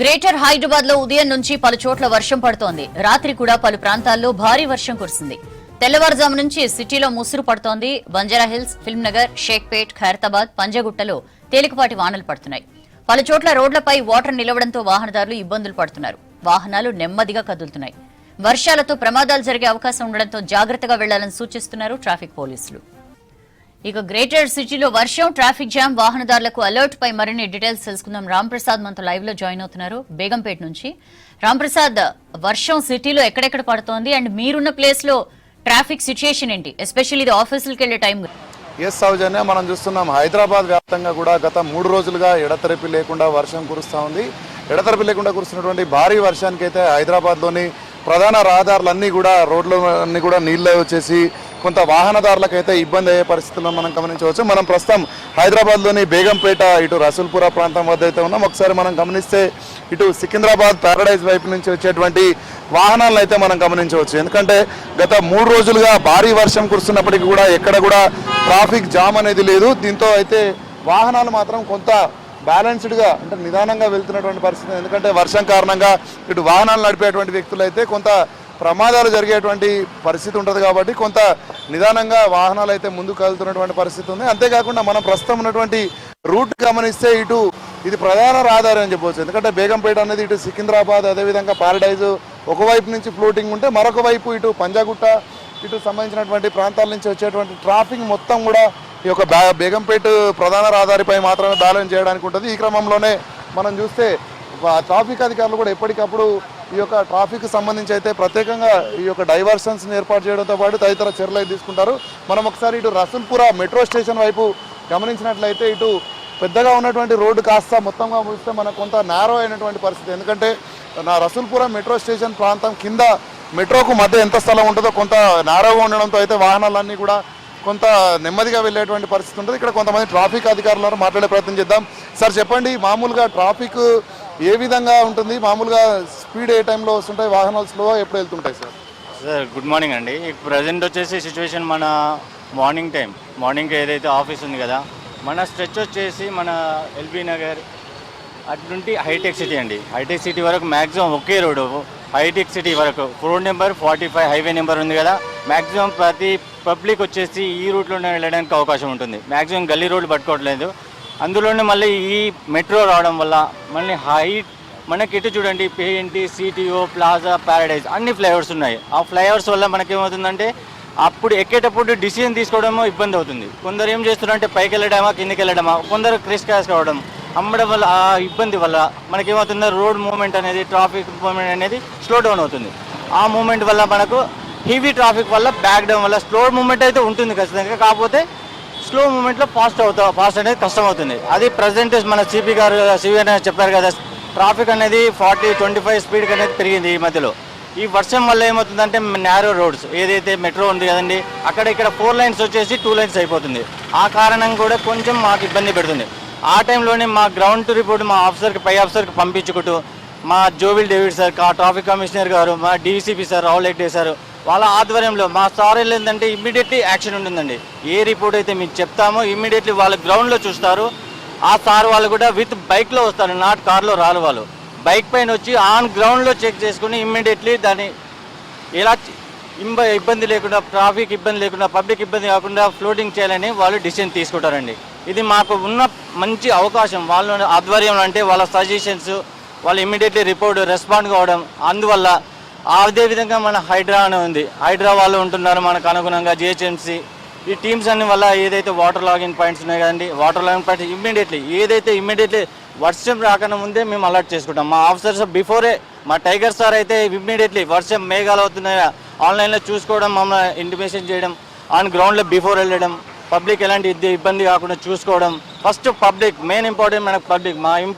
Greater Hyderabad లో ఉదయం నుంచి పలు చోట్ల వర్షం పడుతోంది. రాత్రి కూడా పలు ప్రాంతాల్లో భారీ వర్షం కురిసింది. తెల్లవారుజాము నుంచి సిటీలో ముసురు పడుతోంది. బంజారాహిల్స్, ఫిల్మ్ నగర్, షేక్పేట్, ఖైరతాబాద్, పంజగుట్టలో తేలికపాటి వానలు పడుతున్నాయి. పలు చోట్ల రోడ్లపై వాటర్ నిలవడంతో వాహనదారులు ఇబ్బందులు పడుతున్నారు. వాహనాలు నెమ్మదిగా కదులుతున్నాయి. వర్షాలతో ప్రమాదాలు జరిగే అవకాశం ఉండడంతో జాగ్రత్తగా వెళ్లాలని సూచిస్తున్నారు ట్రాఫిక్ పోలీసులు. ఇక గ్రేటర్ సిటీలో వర్షం, ట్రాఫిక్ జామ్, వాహనదారులకు అలర్ట్ పై మరిన్ని డీటెయిల్స్ తెలుసుకుందాం. రాంప్రసాద్ మనతో లైవ్ లో జాయిన్ అవుతున్నారు బేగంపేట నుంచి. రాంప్రసాద్, వర్షం సిటీలో ఎక్కడెక్కడ పడుతోంది అండ్ మీరున్న ప్లేస్ లో ట్రాఫిక్ సిచ్యుయేషన్ ఏంటి, ఎస్పెషల్లీ ఇది ఆఫీసులకు వెళ్లే టైం? ఎస్ సౌజన్య, మనం చూస్తున్నాం హైదరాబాద్ వ్యాప్తంగా కూడా గత 3 రోజులుగా ఎడతెరిపి లేకుండా వర్షం కురుస్తూ ఉంది. ఎడతెరిపి లేకుండా కురుస్తున్నటువంటి భారీ వర్షానికి అయితే హైదరాబాద్లోని ప్రధాన రహదారులన్నీ కూడా రోడ్లన్నీ కూడా నీళ్ళే వచ్చేసి కొంత వాహనదారులకైతే ఇబ్బంది అయ్యే పరిస్థితుల్లో మనం గమనించవచ్చు. మనం ప్రస్తుతం హైదరాబాద్లోని బేగంపేట ఇటు రసూల్పుర ప్రాంతం వద్ద అయితే ఉన్నాం. ఒకసారి మనం గమనిస్తే ఇటు సికింద్రాబాద్ ప్యారడైజ్ వైపు నుంచి వచ్చేటువంటి వాహనాలను అయితే మనం గమనించవచ్చు. ఎందుకంటే గత 3 రోజులుగా భారీ వర్షం కురుస్తున్నప్పటికీ కూడా ఎక్కడ కూడా ట్రాఫిక్ జామ్ అనేది లేదు. దీంతో అయితే వాహనాలు మాత్రం కొంత బ్యాలెన్స్డ్గా అంటే నిదానంగా వెళ్తున్నటువంటి పరిస్థితి. ఎందుకంటే వర్షం కారణంగా ఇటు వాహనాలు నడిపేటువంటి వ్యక్తులు అయితే కొంత ప్రమాదాలు జరిగేటువంటి పరిస్థితి ఉంటుంది కాబట్టి కొంత నిదానంగా వాహనాలు అయితే ముందుకు కదులుతున్నటువంటి పరిస్థితి ఉంది. అంతేకాకుండా మనం ప్రస్తుతం ఉన్నటువంటి రూట్ గమనిస్తే ఇటు ఇది ప్రధాన రహదారి అని చెప్పవచ్చు. ఎందుకంటే బేగంపేట అనేది ఇటు సికింద్రాబాద్, అదేవిధంగా ప్యారడైజ్ ఒకవైపు నుంచి ఫ్లోటింగ్ ఉంటే మరొక వైపు ఇటు పంజాగుట్ట ఇటు సంబంధించినటువంటి ప్రాంతాల నుంచి వచ్చేటువంటి ట్రాఫిక్ మొత్తం కూడా ఈ యొక్క బేగంపేట ప్రధాన రహదారిపై మాత్రమే బ్యాలెన్స్ చేయడానికి ఉంటుంది. ఈ క్రమంలోనే మనం చూస్తే ట్రాఫిక్ అధికారులు కూడా ఎప్పటికప్పుడు ఈ యొక్క ట్రాఫిక్ సంబంధించి అయితే ప్రత్యేకంగా ఈ యొక్క డైవర్షన్స్ని ఏర్పాటు చేయడంతో పాటు తదితర చర్యలు అయితే తీసుకుంటారు. మనం ఒకసారి ఇటు రసూల్పుర మెట్రో స్టేషన్ వైపు గమనించినట్లయితే ఇటు పెద్దగా ఉన్నటువంటి రోడ్డు కాస్త మొత్తంగా చూస్తే మనకు కొంత నేరో అయినటువంటి పరిస్థితి. ఎందుకంటే రసూల్పుర మెట్రో స్టేషన్ ప్రాంతం కింద మెట్రోకు మధ్య ఎంత స్థలం ఉంటుందో కొంత నేరోగా ఉండడంతో అయితే వాహనాలన్నీ కూడా కొంత నెమ్మదిగా వెళ్ళేటువంటి పరిస్థితి ఉంటుంది. ఇక్కడ కొంతమంది ట్రాఫిక్ అధికారులను మాట్లాడే ప్రయత్నం చేద్దాం. సార్ చెప్పండి, మామూలుగా ట్రాఫిక్ ఏ విధంగా ఉంటుంది? మామూలుగా స్పీడ్ ఏ టైంలో వస్తుంటాయి, వాహనాలు స్లోగా ఎప్పుడు వెళ్తుంటాయి? సార్ గుడ్ మార్నింగ్ అండి. ప్రజెంట్ వచ్చేసి సిచ్యువేషన్ మన మార్నింగ్ ఏదైతే ఆఫీస్ ఉంది కదా, మన స్ట్రెచ్ వచ్చేసి మన ఎల్బీ నగర్ అటుంటి హైటెక్ సిటీ అండి. హైటెక్ సిటీ వరకు మ్యాక్సిమం ఒకే రోడ్డు హైటెక్ సిటీ వరకు రోడ్ నెంబర్ 45 హైవే నెంబర్ ఉంది కదా, మ్యాక్సిమం ప్రతి పబ్లిక్ వచ్చేసి ఈ రూట్లోనే వెళ్ళడానికి అవకాశం ఉంటుంది. మ్యాక్సిమం గల్లీ రోడ్లు పట్టుకోవట్లేదు. అందులోనే మళ్ళీ ఈ మెట్రో రావడం వల్ల మళ్ళీ మనకి ఎటు చూడండి పిఎన్టీ, సిటీఓ, ప్లాజా, ప్యారడైజ్ అన్ని ఫ్లైఓవర్స్ ఉన్నాయి. ఆ ఫ్లైఓవర్స్ వల్ల మనకేమవుతుందంటే అప్పుడు ఎక్కేటప్పుడు డిసిజన్ తీసుకోవడమో ఇబ్బంది అవుతుంది. కొందరు ఏం చేస్తున్నారంటే పైకి వెళ్ళడమా కిందకి వెళ్ళడమా, కొందరు క్రిస్ క్రాష్ కావడం, అమ్మడం వల్ల ఆ ఇబ్బంది వల్ల మనకేమవుతుంది రోడ్ మూవ్మెంట్ అనేది, ట్రాఫిక్ మూవ్మెంట్ అనేది స్లో డౌన్ అవుతుంది. ఆ మూవ్మెంట్ వల్ల మనకు హెవీ ట్రాఫిక్ వల్ల బ్యాక్ డౌన్ వల్ల స్లో మూవ్మెంట్ అయితే ఉంటుంది ఖచ్చితంగా. కాకపోతే స్లో మూవ్మెంట్లో ఫాస్ట్ అనేది కష్టం అవుతుంది. అది ప్రజెంట్ మన సిపి గారు చెప్పారు కదా, ట్రాఫిక్ అనేది 40-25 స్పీడ్ అనేది పెరిగింది ఈ మధ్యలో. ఈ వర్షం వల్ల ఏమవుతుందంటే నేరో రోడ్స్ ఏదైతే మెట్రో ఉంది కదండి, అక్కడ ఇక్కడ 4 లైన్స్ వచ్చేసి 2 లైన్స్ అయిపోతుంది. ఆ కారణం కూడా కొంచెం మాకు ఇబ్బంది పెడుతుంది. ఆ టైంలోనే మా గ్రౌండ్ టు రిపోర్ట్ మా పై ఆఫీసర్కి పంపించుకుంటూ మా జోవిల్ డేవిడ్ సార్, ట్రాఫిక్ కమిషనర్ గారు, మా DCP sir Rahul Hegde sir వాళ్ళ ఆధ్వర్యంలో మా సార్ ఏంటంటే ఇమ్మీడియట్లీ యాక్షన్ ఉంటుందండి. ఏ రిపోర్ట్ అయితే మీకు చెప్తామో ఇమ్మీడియట్లీ వాళ్ళ గ్రౌండ్లో చూస్తారు. ఆ సార్ వాళ్ళు కూడా విత్ బైక్లో వస్తారు, నాట్ కార్లో రారు. వాళ్ళు బైక్ పైన వచ్చి ఆన్ గ్రౌండ్లో చెక్ చేసుకుని ఇమ్మీడియట్లీ దాన్ని ఎలా ఇబ్బంది లేకుండా, ట్రాఫిక్ ఇబ్బంది లేకుండా, పబ్లిక్ ఇబ్బంది కాకుండా ఫ్లోటింగ్ చేయాలని వాళ్ళు డిసిషన్ తీసుకుంటారండి. ఇది మాకు ఉన్న మంచి అవకాశం. వాళ్ళ ఆధ్వర్యంలో అంటే వాళ్ళ సజెషన్స్, వాళ్ళు ఇమ్మీడియట్లీ రెస్పాండ్ కావడం. అందువల్ల అదేవిధంగా మన హైడ్రా అని ఉంది, హైడ్రా వాళ్ళు ఉంటున్నారు మనకు అనుగుణంగా. జిహెచ్ఎంసీ ఈ టీమ్స్ అన్ని వల్ల ఏదైతే వాటర్ లాగిన్ పాయింట్స్ ఉన్నాయి కదండి, వాటర్ లాగిన్ పాయింట్స్ ఇమ్మీడియట్లీ వర్షం రాకన్నా ముందే మేము అలర్ట్ చేసుకుంటాం. మా ఆఫీసర్స్ బిఫోరే, మా టైగర్ సార్ అయితే ఇమ్మీడియట్లీ వర్షం మేఘాలు అవుతున్నాయా ఆన్లైన్లో చూసుకోవడం, మమ్మల్ని ఇంటిమేషన్ చేయడం, ఆన్ గ్రౌండ్లో బిఫోర్ వెళ్ళడం, పబ్లిక్ ఎలాంటి ఇబ్బంది కాకుండా చూసుకోవడం. ఫస్ట్ పబ్లిక్ మెయిన్ ఇంపార్టెంట్, మనకు పబ్లిక్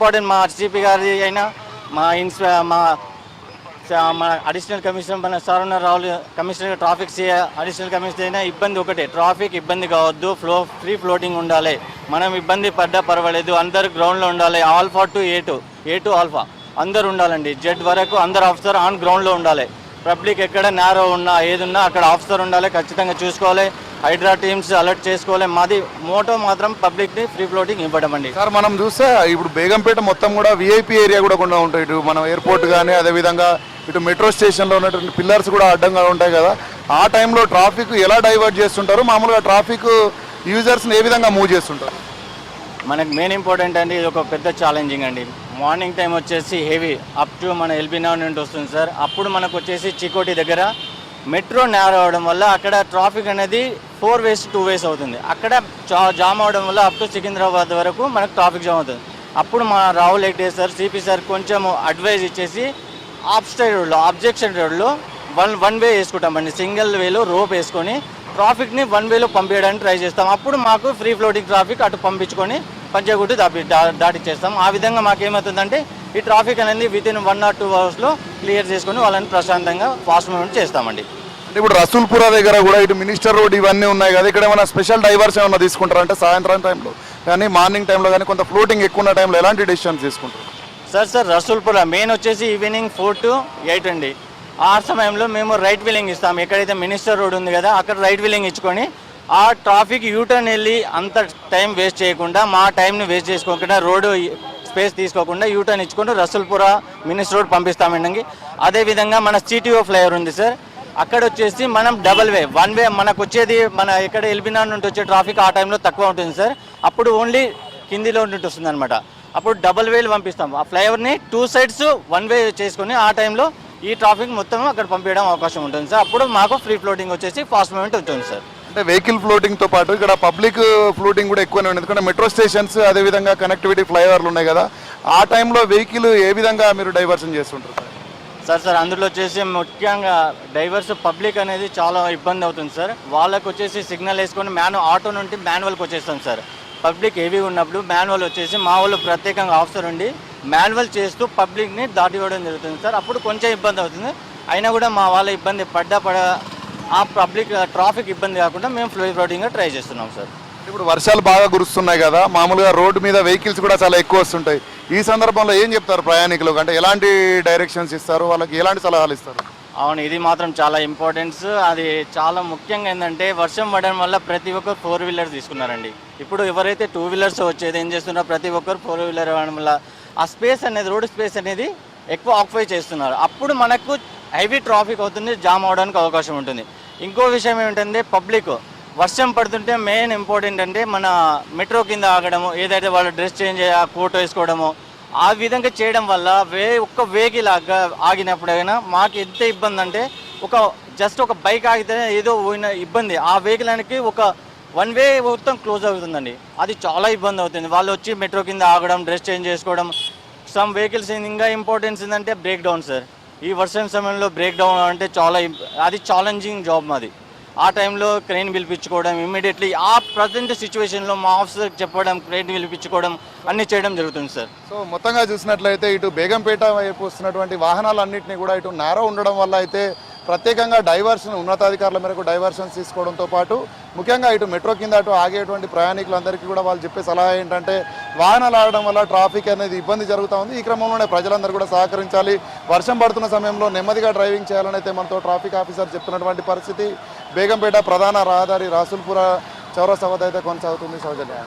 మా సిపి గారి అయినా మా అడిషనల్ కమిషనర్ మన Saravana రావుల్ commissioner traffic additional commissioner అయినా ఇబ్బంది ఒకటే, ట్రాఫిక్ ఇబ్బంది కావద్దు, ఫ్రీ ఫ్లోటింగ్ ఉండాలి. మనం ఇబ్బంది పడ్డా పర్వాలేదు, అందరు గ్రౌండ్లో ఉండాలి. Alpha to A to alpha అందరు ఉండాలండి. జెడ్ వరకు అందరు ఆఫీసర్ ఆన్ గ్రౌండ్లో ఉండాలి. పబ్లిక్ ఎక్కడ నేరో ఉన్నా ఏదున్నా అక్కడ ఆఫీసర్ ఉండాలి, ఖచ్చితంగా చూసుకోవాలి. హైడ్రా టీమ్స్ అలర్ట్ చేసుకోవాలి. మాది మోటో మాత్రం పబ్లిక్ని ఫ్రీ ఫ్లోటింగ్ ఇవ్వడం అండి. సార్ మనం చూస్తే ఇప్పుడు బేగంపేట మొత్తం కూడా విఐపి ఏరియా కూడా ఉంటాయి. ఇటు మనం ఎయిర్పోర్ట్ కానీ అదేవిధంగా ఇటు మెట్రో స్టేషన్లో ఉన్నటువంటి పిల్లర్స్ కూడా అడ్డంగా ఉంటాయి కదా. ఆ టైంలో ట్రాఫిక్ ఎలా డైవర్ట్ చేస్తుంటారు, మామూలుగా ట్రాఫిక్ యూజర్స్ని ఏ విధంగా మూవ్ చేస్తుంటారు? మనకి మెయిన్ ఇంపార్టెంట్ అండి, ఇది ఒక పెద్ద ఛాలెంజింగ్ అండి. మార్నింగ్ టైం వచ్చేసి హెవీ అప్ టు మన ఎల్బీ నగర్ నుండి వస్తుంది సార్. అప్పుడు మనకు వచ్చేసి చికోటి దగ్గర మెట్రో నేర్ అవడం వల్ల అక్కడ ట్రాఫిక్ అనేది 4 ways 2 ways అవుతుంది. అక్కడ జామ్ అవడం వల్ల అప్ టు సికింద్రాబాద్ వరకు మనకు ట్రాఫిక్ జామ్ అవుతుంది. అప్పుడు మా Rahul Hegde sir, CP sir కొంచెం అడ్వైజ్ ఇచ్చేసి ఆబ్స్టైడ్ రోడ్లో అబ్జెక్షన్ రోడ్లో వన్ వే వేసుకుంటామండి. సింగిల్ వేలో రోప్ వేసుకొని ట్రాఫిక్ని 1 వేలో పంపించడానికి ట్రై చేస్తాం. అప్పుడు మాకు ఫ్రీ ఫ్లోటింగ్ ట్రాఫిక్ అటు పంపించుకొని పంచగుట్టు దాటిచ్చేస్తాం. ఆ విధంగా మాకేమవుతుందంటే ఈ ట్రాఫిక్ అనేది వితిన్ 1 or 2 hours క్లియర్ చేసుకొని వాళ్ళని ప్రశాంతంగా ఫాస్ట్ మూవ్మెంట్ చేస్తామండి. అంటే ఇప్పుడు రసూల్పురా దగ్గర కూడా ఇటు మినిస్టర్ రోడ్ ఇవన్నీ ఉన్నాయి కదా, ఇక్కడ ఏమైనా స్పెషల్ డైవర్స్ ఏమైనా తీసుకుంటారంటే సాయంత్రం టైంలో కానీ మార్నింగ్ టైంలో కానీ కొంత ఫ్లోటింగ్ ఎక్కువ ఉన్న టైంలో ఎలాంటి డెసిషన్స్ తీసుకుంటారు? సార్ రసూల్పురా మెయిన్ వచ్చేసి ఈవినింగ్ 4 to 8 అండి. ఆ సమయంలో మేము రైట్ వీలింగ్ ఇస్తాం. ఎక్కడైతే మినిస్టర్ రోడ్ ఉంది కదా అక్కడ రైట్ వీలింగ్ ఇచ్చుకొని ఆ ట్రాఫిక్ యూటర్న్ వెళ్ళి అంత టైం వేస్ట్ చేయకుండా, మా టైంని వేస్ట్ చేసుకోకుండా, రోడ్డు స్పేస్ తీసుకోకుండా యూటర్న్ ఇచ్చుకుంటూ రసూల్పురా మినిస్టర్ రోడ్ పంపిస్తామండి. అదేవిధంగా మన సిటీఓ ఫ్లైఓవర్ ఉంది సార్, అక్కడ వచ్చేసి మనం డబల్ వే 1 way మనకు వచ్చేది మన ఎక్కడ ఎల్బీనా నుండి వచ్చే ట్రాఫిక్ ఆ టైంలో తక్కువ ఉంటుంది సార్. అప్పుడు ఓన్లీ కిందిలో నుండి వస్తుంది అనమాట. అప్పుడు డబల్ వేలు పంపిస్తాం. ఆ ఫ్లైఓవర్ని 2 sides 1 way చేసుకొని ఆ టైంలో ఈ ట్రాఫిక్ మొత్తం అక్కడ పంపించడం అవకాశం ఉంటుంది సార్. అప్పుడు మాకు ఫ్రీ ఫ్లోటింగ్ వచ్చేసి ఫాస్ట్ మూవ్మెంట్ ఉంటుంది సార్. అంటే వెహికల్ ఫ్లోటింగ్తో పాటు ఇక్కడ పబ్లిక్ ఫ్లోటింగ్ కూడా ఎక్కువనే ఉంది. ఎందుకంటే మెట్రో స్టేషన్స్ అదేవిధంగా కనెక్టివిటీ ఫ్లైఓవర్లు ఉన్నాయి కదా, ఆ టైంలో వెహికల్ ఏ విధంగా మీరు డైవర్షన్ చేస్తుంటారు సార్ అందులో వచ్చేసి ముఖ్యంగా డైవర్స్ పబ్లిక్ అనేది చాలా ఇబ్బంది అవుతుంది సార్. వాళ్ళకి వచ్చేసి సిగ్నల్ వేసుకొని ఆటో నుండి మాన్యువల్కి వచ్చేస్తాం సార్. పబ్లిక్ హెవీ ఉన్నప్పుడు మాన్యువల్ వచ్చేసి మా వాళ్ళు ప్రత్యేకంగా ఆఫీసర్ ఉండి మాన్యువల్ చేస్తూ పబ్లిక్ని దాటివ్వడం జరుగుతుంది సార్. అప్పుడు కొంచెం ఇబ్బంది అవుతుంది. అయినా కూడా మా వాళ్ళ ఇబ్బంది ఆ పబ్లిక్ ట్రాఫిక్ ఇబ్బంది కాకుండా మేము ఫ్లో ఫ్లోటింగ్గా ట్రై చేస్తున్నాం సార్. ఇప్పుడు వర్షాలు బాగా కురుస్తున్నాయి కదా, మామూలుగా రోడ్డు మీద వెహికల్స్ కూడా చాలా ఎక్కువ వస్తుంటాయి. ఈ సందర్భంలో ఏం చెప్తారు ప్రయాణికులకు? అంటే ఎలాంటి డైరెక్షన్స్ ఇస్తారు, వాళ్ళకి ఎలాంటి సలహాలు ఇస్తారు? అవును, ఇది మాత్రం చాలా ఇంపార్టెన్స్. అది చాలా ముఖ్యంగా ఏంటంటే వర్షం పడడం వల్ల ప్రతి ఒక్కరు 4 wheelers తీసుకున్నారండి. ఇప్పుడు ఎవరైతే 2 wheelers వచ్చేది ఏం చేస్తున్నారో ప్రతి ఒక్కరు 4 wheeler అవ్వడం వల్ల ఆ స్పేస్ అనేది రోడ్ స్పేస్ అనేది ఎక్కువ ఆక్యుపై చేస్తున్నారు. అప్పుడు మనకు హెవీ ట్రాఫిక్ అవుతుంది, జామ్ అవడానికి అవకాశం ఉంటుంది. ఇంకో విషయం ఏమిటంటే పబ్లిక్ వర్షం పడుతుంటే మెయిన్ ఇంపార్టెంట్ అంటే మన మెట్రో కింద ఆగడము, ఏదైతే వాళ్ళు డ్రెస్ చేంజ్ కోట్ వేసుకోవడము, ఆ విధంగా చేయడం వల్ల ఒక్క వెహికల్ ఆగినప్పుడైనా మాకు ఎంత ఇబ్బంది అంటే జస్ట్ ఒక బైక్ ఆగితే ఏదో పోయిన ఇబ్బంది, ఆ వెహికల్ అనేది ఒక 1 way మొత్తం క్లోజ్ అవుతుందండి. అది చాలా ఇబ్బంది అవుతుంది. వాళ్ళు వచ్చి మెట్రో కింద ఆగడం, డ్రెస్ చేంజ్ చేసుకోవడం. సమ్ వెహికల్స్ ఇంకా ఇంపార్టెన్స్ ఏంటంటే బ్రేక్ డౌన్ సార్. ఈ వర్షం సమయంలో బ్రేక్ డౌన్ అంటే అది ఛాలెంజింగ్ జాబ్ మాది. ఆ టైంలో క్రెయిన్ పిలిపించుకోవడం, ఇమ్మీడియట్లీ ఆ ప్రజెంట్ సిచ్యువేషన్లో మా ఆఫీసర్కి చెప్పడం, క్రెయిన్ పిలిపించుకోవడం అన్నీ చేయడం జరుగుతుంది సార్. సో మొత్తంగా చూసినట్లయితే ఇటు బేగంపేట వైపు వస్తున్నటువంటి వాహనాలన్నింటినీ కూడా ఇటు నేరో ఉండడం వల్ల అయితే ప్రత్యేకంగా డైవర్షన్ ఉన్నతాధికారుల మేరకు డైవర్షన్స్ తీసుకోవడంతో పాటు ముఖ్యంగా ఇటు మెట్రో కింద అటు ఆగేటువంటి ప్రయాణికులందరికీ కూడా వాళ్ళు చెప్పే సలహా ఏంటంటే వాహనాలు ఆడడం వల్ల ట్రాఫిక్ అనేది ఇబ్బంది జరుగుతూ ఉంది. ఈ క్రమంలోనే ప్రజలందరూ కూడా సహకరించాలి, వర్షం పడుతున్న సమయంలో నెమ్మదిగా డ్రైవింగ్ చేయాలని అయితే మనతో ట్రాఫిక్ ఆఫీసర్ చెప్తున్నటువంటి పరిస్థితి. బేగంపేట ప్రధాన రహదారి రసూల్పురా చౌరస్తా వద్ద అయితే కొనసాగుతుంది. సౌజన్య.